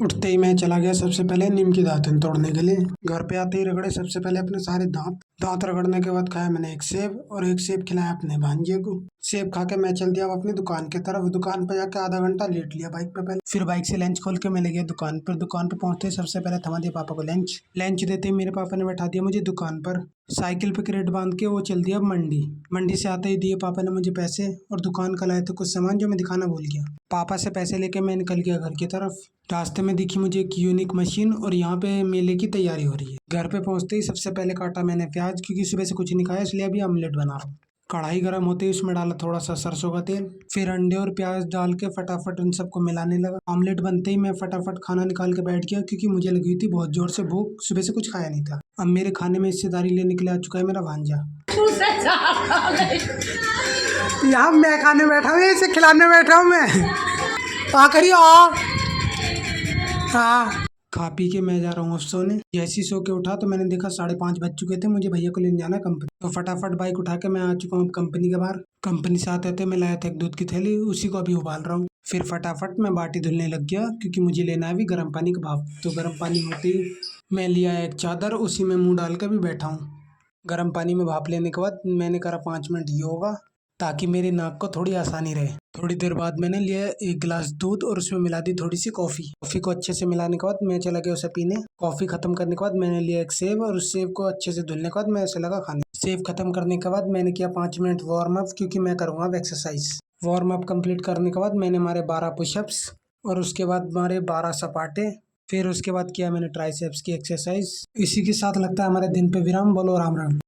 उठते ही मैं चला गया सबसे पहले नीम की दातुन तोड़ने के लिए। घर पे आते ही रगड़े सबसे पहले अपने सारे दांत। दांत रगड़ने के बाद खाया मैंने एक सेब और एक सेब खिलाया अपने भांजे को। सेब खा के मैं चल दिया अपनी दुकान की तरफ। दुकान पे जाके आधा घंटा लेट लिया बाइक पे पहले। फिर बाइक से लंच खोल के मैं ले गया दुकान पर। दुकान पे पहुंचते ही सबसे पहले थमा दिया पापा को लंच। लंच देते ही मेरे पापा ने बैठा दिया मुझे दुकान पर। साइकिल पे क्रेट बांध के वो चल दिया मंडी। मंडी से आते ही दिए पापा ने मुझे पैसे और दुकान का लाए थे कुछ सामान जो मैं दिखाना भूल गया। पापा से पैसे लेके मैं निकल गया घर की तरफ। रास्ते में दिखी मुझे एक यूनिक मशीन और यहाँ पे मेले की तैयारी हो रही है। घर पे पहुंचते ही सबसे पहले काटा मैंने प्याज, क्योंकि सुबह से कुछ नहीं खाया इसलिए अभी ऑमलेट बना रहा हूँ। कढ़ाई गर्म होते ही उसमें डाला थोड़ा सा सरसों का तेल। फिर अंडे और प्याज डाल के फटाफट उन सबको मिलाने लगा। ऑमलेट बनते ही मैं फटाफट खाना निकाल के बैठ गया, क्योंकि मुझे लगी थी बहुत जोर से भूख, सुबह से कुछ खाया नहीं था। अब मेरे खाने में हिस्सेदारी लेने के लिए आ चुका है मेरा भांजा। यहाँ मैं खाने बैठा हूँ, इसे खिलाने बैठा हूँ मैं। करिए हाँ। खा पी के मैं जा रहा हूँ अब सोने। जैसे ही सो के उठा तो मैंने देखा 5:30 बज चुके थे। मुझे भैया को लेने जाना है कंपनी। तो फटाफट बाइक उठा के मैं आ चुका हूँ कंपनी के बाहर। कंपनी से आते थे मैं लाया था एक दूध की थैली, उसी को अभी उबाल रहा हूँ। फिर फटाफट मैं बाटी धुलने लग गया, क्योंकि मुझे लेना है अभी गर्म पानी का भाप। तो गर्म पानी होते ही मैं लिया एक चादर, उसी में मुँह डाल के भी बैठा हूँ। गर्म पानी में भाप लेने के बाद मैंने करा 5 मिनट योगा, ताकि मेरी नाक को थोड़ी आसानी रहे। थोड़ी देर बाद मैंने लिया एक गिलास दूध और उसमें मिला दी थोड़ी सी कॉफ़ी। कॉफ़ी को अच्छे से मिलाने के बाद मैं चला गया उसे पीने। कॉफ़ी खत्म करने के बाद मैंने लिया एक सेब और उस सेब को अच्छे से धुलने के बाद मैं उसे लगा खाने। सेब खत्म करने के बाद मैंने किया 5 मिनट वार्म अप, क्योंकि मैं करूँगा अब एक्सरसाइज। वार्म अप कंप्लीट करने के बाद मैंने मारे 12 पुशअप्स और उसके बाद मारे 12 सपाटे। फिर उसके बाद किया मैंने ट्राइसेप्स की एक्सरसाइज। इसी के साथ लगता है हमारे दिन पे विराम। बोलो राम राम।